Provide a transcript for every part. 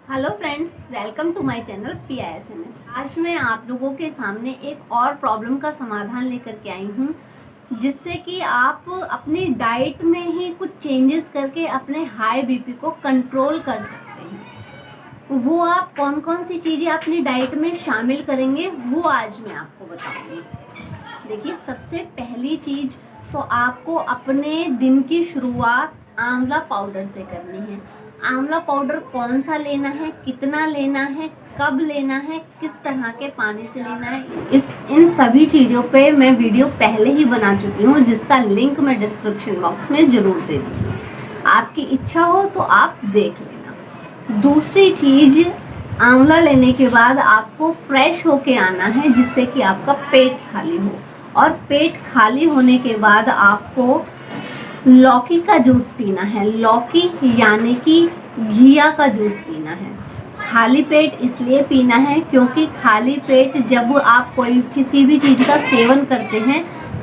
Hello friends, welcome to my channel PISNS। आज मैं आप लोगों के सामने एक और प्रॉब्लम का समाधान लेकर के आई हूँ, जिससे कि आप अपनी डाइट में ही कुछ चेंजेस करके अपने हाई बीपी को कंट्रोल कर सकते हैं। वो आप कौन कौन सी चीज़ें अपनी डाइट में शामिल करेंगे वो आज मैं आपको बताऊँगी। देखिए, सबसे पहली चीज़ तो आपको अपने दिन की शुरुआत आंवला पाउडर से करनी है। आंवला पाउडर कौन सा लेना है, कितना लेना है, कब लेना है, किस तरह के पानी से लेना है, इन सभी चीज़ों पे मैं वीडियो पहले ही बना चुकी हूँ, जिसका लिंक मैं डिस्क्रिप्शन बॉक्स में ज़रूर दे दूँगी। आपकी इच्छा हो तो आप देख लेना। दूसरी चीज़, आंवला लेने के बाद आपको फ्रेश होके आना है, जिससे कि आपका पेट खाली हो। और पेट खाली होने के बाद आपको लौकी का जूस पीना है। लौकी यानी कि घिया का जूस पीना है। खाली पेट इसलिए पीना है क्योंकि खाली पेट जब आप कोई किसी भी चीज़ का सेवन करते हैं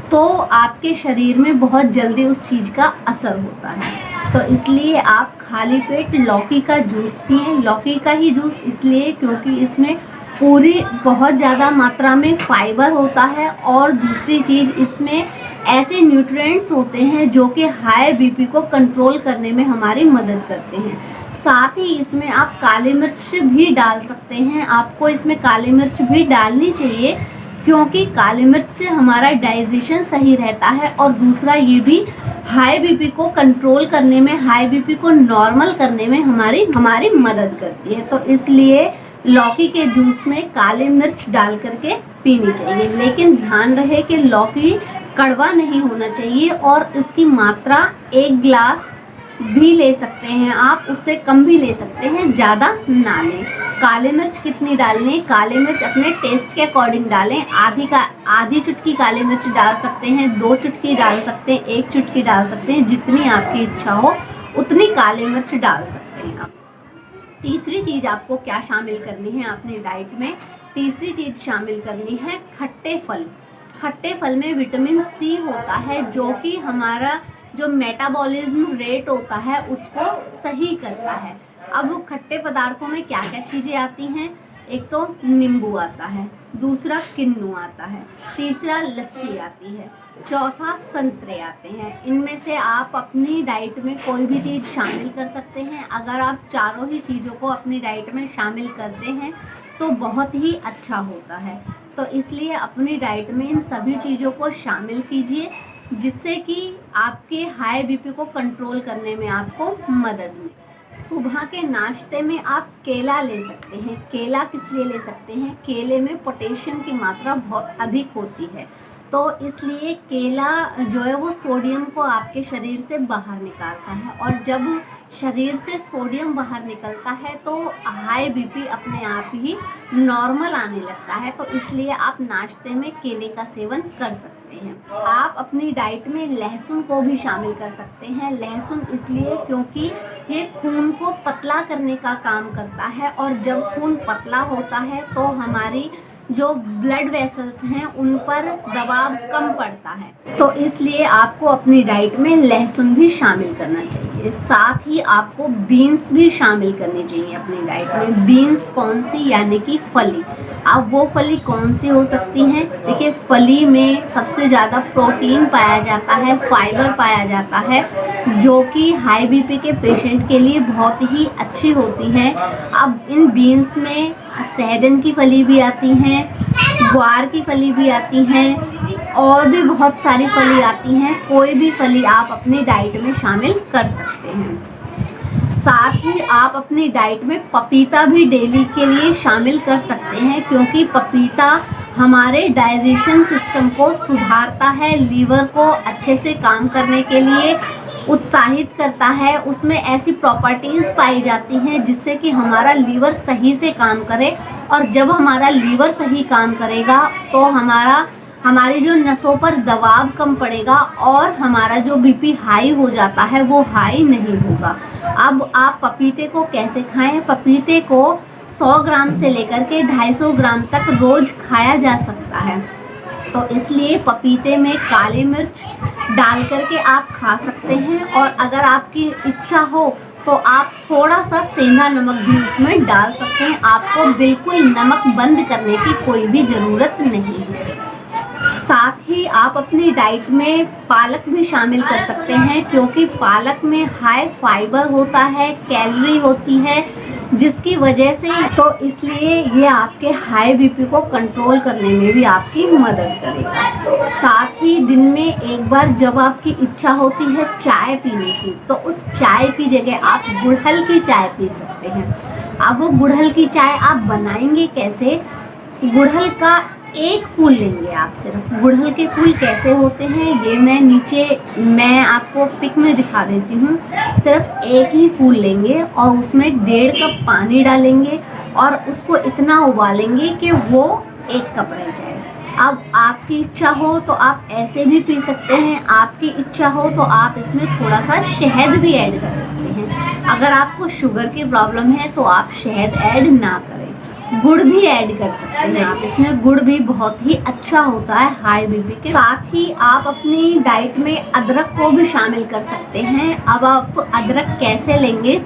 तो आपके शरीर में बहुत जल्दी उस चीज़ का असर होता है। तो इसलिए आप खाली पेट लौकी का जूस पिएं। लौकी का ही जूस इसलिए क्योंकि इसमें पूरी बहुत ज़्यादा मात्रा में फाइबर होता है, और दूसरी चीज़ इसमें ऐसे न्यूट्रिएंट्स होते हैं जो कि हाई बीपी को कंट्रोल करने में हमारी मदद करते हैं। साथ ही इसमें आप काली मिर्च भी डाल सकते हैं। आपको इसमें काली मिर्च भी डालनी चाहिए क्योंकि काली मिर्च से हमारा डाइजेशन सही रहता है, और दूसरा ये भी हाई बीपी को कंट्रोल करने में, हाई बीपी को नॉर्मल करने में हमारी मदद करती है। तो इसलिए लौकी के जूस में काली मिर्च डाल करके पीनी चाहिए, लेकिन ध्यान रहे कि लौकी कड़वा नहीं होना चाहिए, और इसकी मात्रा 1 गिलास भी ले सकते हैं आप, उससे कम भी ले सकते हैं, ज़्यादा ना लें। काली मिर्च कितनी डालनी? काली मिर्च अपने टेस्ट के अकॉर्डिंग डालें। आधी चुटकी काली मिर्च डाल सकते हैं, 2 चुटकी डाल सकते हैं, 1 चुटकी डाल सकते हैं, जितनी आपकी इच्छा हो उतनी काली मिर्च डाल सकते हैं आप। तीसरी चीज़ आपको क्या शामिल करनी है अपनी डाइट में? तीसरी चीज़ शामिल करनी है खट्टे फल। खट्टे फल में विटामिन सी होता है, जो कि हमारा जो मेटाबॉलिज्म रेट होता है उसको सही करता है। अब खट्टे पदार्थों में क्या क्या चीज़ें आती हैं? एक तो नींबू आता है, दूसरा किन्नू आता है, तीसरा लस्सी आती है, चौथा संतरे आते हैं। इनमें से आप अपनी डाइट में कोई भी चीज़ शामिल कर सकते हैं। अगर आप चारों ही चीज़ों को अपनी डाइट में शामिल करते हैं तो बहुत ही अच्छा होता है। तो इसलिए अपनी डाइट में इन सभी चीज़ों को शामिल कीजिए, जिससे कि आपके हाई बीपी को कंट्रोल करने में आपको मदद मिले। सुबह के नाश्ते में आप केला ले सकते हैं। केला किस लिए ले सकते हैं? केले में पोटेशियम की मात्रा बहुत अधिक होती है, तो इसलिए केला जो है वो सोडियम को आपके शरीर से बाहर निकालता है, और जब शरीर से सोडियम बाहर निकलता है तो हाई बीपी अपने आप ही नॉर्मल आने लगता है। तो इसलिए आप नाश्ते में केले का सेवन कर सकते हैं। आप अपनी डाइट में लहसुन को भी शामिल कर सकते हैं। लहसुन इसलिए क्योंकि ये खून को पतला करने का काम करता है, और जब खून पतला होता है तो हमारी जो ब्लड वेसल्स हैं उन पर दबाव कम पड़ता है। तो इसलिए आपको अपनी डाइट में लहसुन भी शामिल करना चाहिए। साथ ही आपको बीन्स भी शामिल करनी चाहिए अपनी डाइट में। बीन्स कौन सी? यानी कि फली। अब वो फली कौन सी हो सकती हैं? देखिए, फली में सबसे ज़्यादा प्रोटीन पाया जाता है, फाइबर पाया जाता है, जो कि हाई बीपी के पेशेंट के लिए बहुत ही अच्छी होती है। अब इन बीन्स में सहजन की फली भी आती हैं, ग्वार की फली भी आती हैं, और भी बहुत सारी फली आती हैं। कोई भी फली आप अपनी डाइट में शामिल कर सकते हैं। साथ ही आप अपनी डाइट में पपीता भी डेली के लिए शामिल कर सकते हैं, क्योंकि पपीता हमारे डाइजेशन सिस्टम को सुधारता है, लीवर को अच्छे से काम करने के लिए उत्साहित करता है। उसमें ऐसी प्रॉपर्टीज़ पाई जाती हैं जिससे कि हमारा लीवर सही से काम करे, और जब हमारा लीवर सही काम करेगा तो हमारी जो नसों पर दबाव कम पड़ेगा, और हमारा जो बीपी हाई हो जाता है वो हाई नहीं होगा। अब आप पपीते को कैसे खाएं? पपीते को 100 ग्राम से लेकर के 250 ग्राम तक रोज़ खाया जा सकता है। तो इसलिए पपीते में काली मिर्च डाल करके आप खा सकते हैं, और अगर आपकी इच्छा हो तो आप थोड़ा सा सेंधा नमक भी उसमें डाल सकते हैं। आपको बिल्कुल नमक बंद करने की कोई भी ज़रूरत नहीं है। साथ ही आप अपनी डाइट में पालक भी शामिल कर सकते हैं, क्योंकि पालक में हाई फाइबर होता है, कैलोरी होती है, जिसकी वजह से तो इसलिए ये आपके हाई बीपी को कंट्रोल करने में भी आपकी मदद करेगा। साथ ही दिन में एक बार जब आपकी इच्छा होती है चाय पीने की, तो उस चाय की जगह आप गुड़हल की चाय पी सकते हैं। अब वो गुड़हल की चाय आप बनाएंगे कैसे? गुड़हल का एक फूल लेंगे आप। सिर्फ गुड़हल के फूल कैसे होते हैं ये मैं आपको पिक में दिखा देती हूँ। सिर्फ एक ही फूल लेंगे और उसमें 1.5 कप पानी डालेंगे और उसको इतना उबालेंगे कि वो 1 कप रह जाए। अब आपकी इच्छा हो तो आप ऐसे भी पी सकते हैं, आपकी इच्छा हो तो आप इसमें थोड़ा सा शहद भी ऐड कर सकते हैं। अगर आपको शुगर की प्रॉब्लम है तो आप शहद ऐड ना करें, गुड़ भी ऐड कर सकते हैं आप इसमें। गुड़ भी बहुत ही अच्छा होता है हाई बीपी के। साथ ही आप अपनी डाइट में अदरक को भी शामिल कर सकते हैं। अब आप अदरक कैसे लेंगे?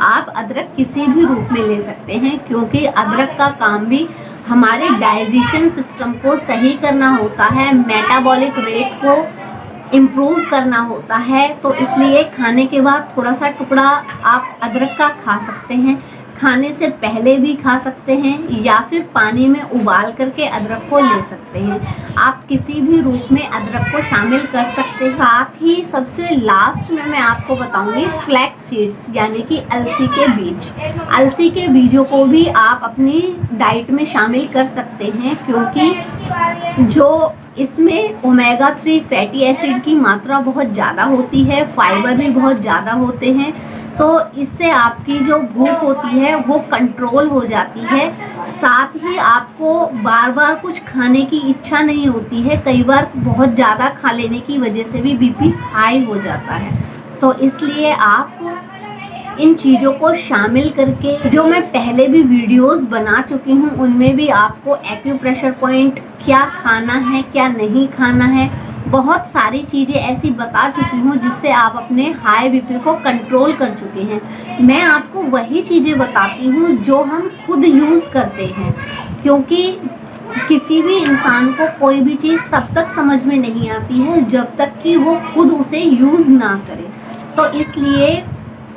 आप अदरक किसी भी रूप में ले सकते हैं, क्योंकि अदरक का काम भी हमारे डाइजेशन सिस्टम को सही करना होता है, मेटाबॉलिक रेट को इम्प्रूव करना होता है। तो इसलिए खाने के बाद थोड़ा सा टुकड़ा आप अदरक का खा सकते हैं, खाने से पहले भी खा सकते हैं, या फिर पानी में उबाल करके अदरक को ले सकते हैं। आप किसी भी रूप में अदरक को शामिल कर सकते हैं। साथ ही सबसे लास्ट में मैं आपको बताऊंगी फ्लैक्स सीड्स, यानी कि अलसी के बीज। अलसी के बीजों को भी आप अपनी डाइट में शामिल कर सकते हैं, क्योंकि जो इसमें ओमेगा 3 फैटी एसिड की मात्रा बहुत ज़्यादा होती है, फाइबर भी बहुत ज़्यादा होते हैं। तो इससे आपकी जो भूख होती है वो कंट्रोल हो जाती है। साथ ही आपको बार बार कुछ खाने की इच्छा नहीं होती है। कई बार बहुत ज़्यादा खा लेने की वजह से भी बीपी हाई हो जाता है। तो इसलिए आप इन चीज़ों को शामिल करके, जो मैं पहले भी वीडियोस बना चुकी हूँ उनमें भी आपको एक्यूप्रेशर पॉइंट, क्या खाना है क्या नहीं खाना है, बहुत सारी चीज़ें ऐसी बता चुकी हूँ जिससे आप अपने हाई बीपी को कंट्रोल कर चुके हैं। मैं आपको वही चीज़ें बताती हूँ जो हम खुद यूज़ करते हैं, क्योंकि किसी भी इंसान को कोई भी चीज़ तब तक समझ में नहीं आती है जब तक कि वो खुद उसे यूज़ ना करे। तो इसलिए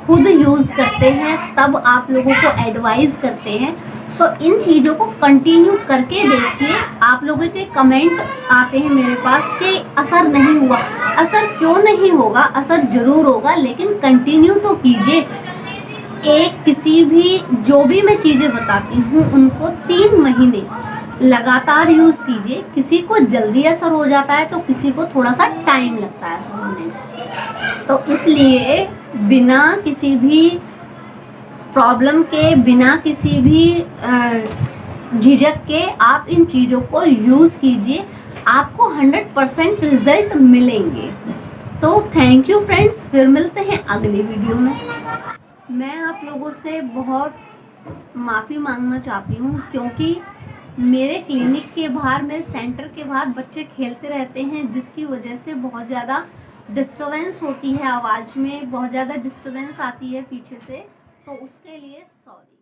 खुद यूज़ करते हैं तब आप लोगों को एडवाइस करते हैं। तो इन चीज़ों को कंटिन्यू करके देखिए। आप लोगों के कमेंट आते हैं मेरे पास कि असर नहीं हुआ। असर क्यों नहीं होगा? असर ज़रूर होगा, लेकिन कंटिन्यू तो कीजिए। किसी भी जो भी मैं चीज़ें बताती हूँ उनको 3 महीने लगातार यूज़ कीजिए। किसी को जल्दी असर हो जाता है तो किसी को थोड़ा सा टाइम लगता है असर होने में। तो इसलिए बिना किसी भी प्रॉब्लम के, बिना किसी भी झिझक के आप इन चीज़ों को यूज़ कीजिए, आपको 100% रिजल्ट मिलेंगे। तो थैंक यू फ्रेंड्स, फिर मिलते हैं अगली वीडियो में। मैं आप लोगों से बहुत माफ़ी मांगना चाहती हूँ, क्योंकि मेरे क्लिनिक के बाहर, मेरे सेंटर के बाहर बच्चे खेलते रहते हैं, जिसकी वजह से बहुत ज़्यादा डिस्टर्बेंस होती है, आवाज़ में बहुत ज़्यादा डिस्टर्बेंस आती है पीछे से। तो उसके लिए सॉरी।